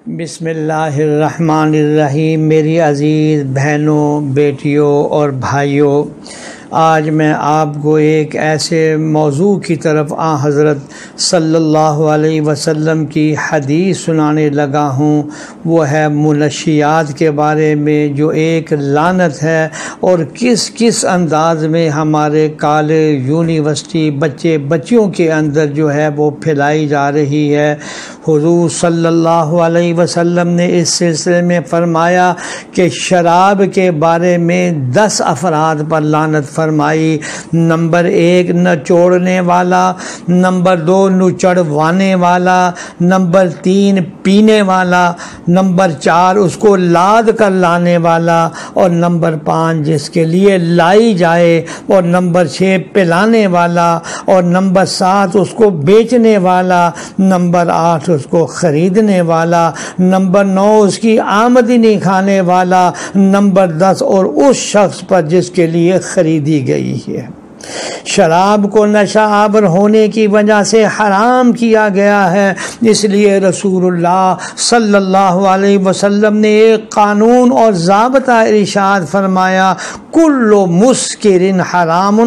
بسم اللہ الرحمن الرحیم۔ میری عزیز بہنوں، بیٹیوں اور بھائیوں، آج میں آپ کو ایک ایسے موضوع کی طرف حضرت صلی اللہ علیہ وسلم کی حدیث سنانے لگا ہوں۔ وہ ہے منشیات کے بارے میں، جو ایک لعنت ہے اور کس کس انداز میں ہمارے کالج، یونیورسٹی، بچیوں کے اندر جو ہے وہ پھیلائی جا رہی ہے۔ حضور صلی اللہ علیہ وسلم نے اس سلسلے میں فرمایا کہ شراب کے بارے میں 10 افراد پر لعنت فرمائی۔ نمبر 1 نچوڑنے والا، نمبر 2 نچڑوانے والا، نمبر 3 پینے والا، نمبر 4 اس کو لاد کر لانے والا، اور نمبر 5 جس کے لیے لائی جائے، اور نمبر 6 پلانے والا، اور نمبر 7 اس کو بیچنے والا، نمبر 8 اس کو خریدنے والا، نمبر 9 اس کی آمدنی کھانے والا، نمبر 10 اور اس شخص پر جس کے لیے خریدی گئی ہے۔ شراب کو نشہ آور ہونے کی وجہ سے حرام کیا گیا ہے، اس لیے رسول اللہ صلی اللہ علیہ وسلم نے ایک قانون اور ضابطہ ارشاد فرمایا، کل مسکر حرام،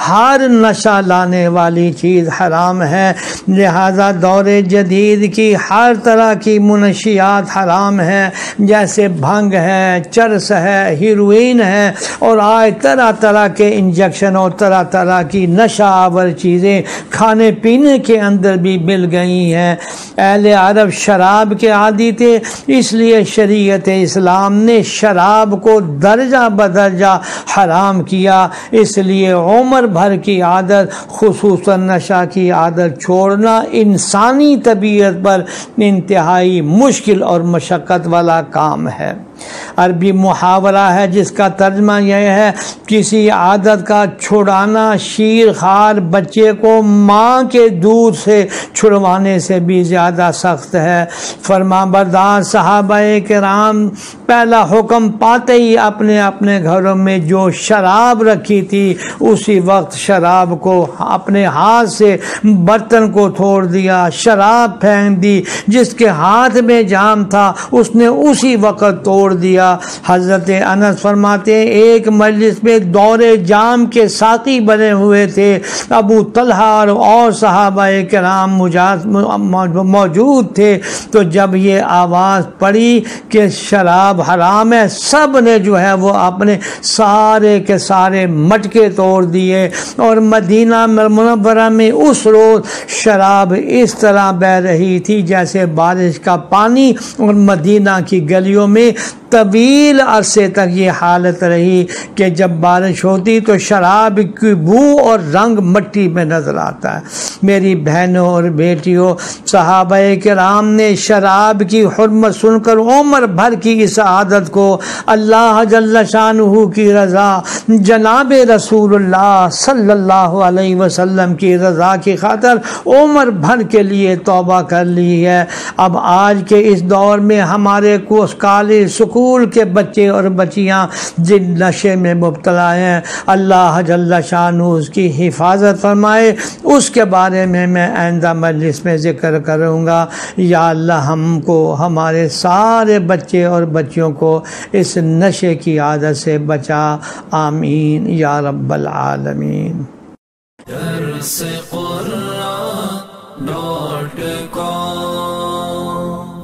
ہر نشہ لانے والی چیز حرام ہے۔ لہذا دور جدید کی ہر طرح کی منشیات حرام ہے، جیسے بھنگ ہے، چرس ہے، ہیروئن ہے، اور آج طرح طرح کے انجیکشن اور طرح کی نشہ آور چیزیں کھانے پینے کے اندر بھی مل گئی ہیں۔ اہل عرب شراب کے عادی تھے، اس لیے شریعت اسلام نے شراب کو درجہ بدرجہ حرام کیا۔ اس لیے عمر بھر کی عادت، خصوصاً نشہ کی عادت چھوڑنا انسانی طبیعت پر انتہائی مشکل اور مشقت والا کام ہے۔ عربی محاورہ ہے جس کا ترجمہ یہ ہے، کسی عادت کا چھڑانا شیر خوار بچے کو ماں کے دودھ سے چھڑوانے سے بھی زیادہ سخت ہے۔ فرمانبردار صحابہ کرام پہلا حکم پاتے ہی اپنے اپنے گھروں میں جو شراب رکھی تھی، اسی وقت شراب کو اپنے ہاتھ سے برتن کو توڑ دیا، شراب پھینک دی۔ جس کے ہاتھ میں جام تھا اس نے اسی وقت توڑ دیا۔ حضرت انس فرماتے ہیں، ایک مجلس میں دور جام کے ساقی بنے ہوئے تھے، ابو طلحہ اور صحابہ کرام موجود تھے، تو جب یہ آواز پڑی کہ شراب حرام ہے، سب نے جو ہے وہ اپنے سارے کے سارے مٹکے توڑ دیے، اور مدینہ منورہ میں اس روز شراب اس طرح بہہ رہی تھی جیسے بارش کا پانی، اور مدینہ کی گلیوں میں طویل عرصے تک یہ حالت رہی کہ جب بارش ہوتی تو شراب کی بو اور رنگ مٹی میں نظر آتا ہے۔ میری بہنوں اور بیٹیوں، صحابہ کرام نے شراب کی حرمت سن کر عمر بھر کی اس عادت کو اللہ جل شانہ کی رضا، جناب رسول اللہ صلی اللہ علیہ وسلم کی رضا کی خاطر عمر بھر کے لیے توبہ کر لی ہے۔ اب آج کے اس دور میں ہمارے کالج، اسکول کے بچے اور بچیاں جن نشے میں مبتلا ہیں، اللہ جل شانہ اس کی حفاظت فرمائے، اس کے بارے میں آئندہ مجلس میں ذکر کروں گا۔ یا اللہ ہم کو، ہمارے سارے بچے اور بچیوں کو اس نشے کی عادت سے بچا، آمین یا رب العالمین۔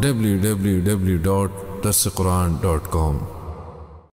www.darsequran.com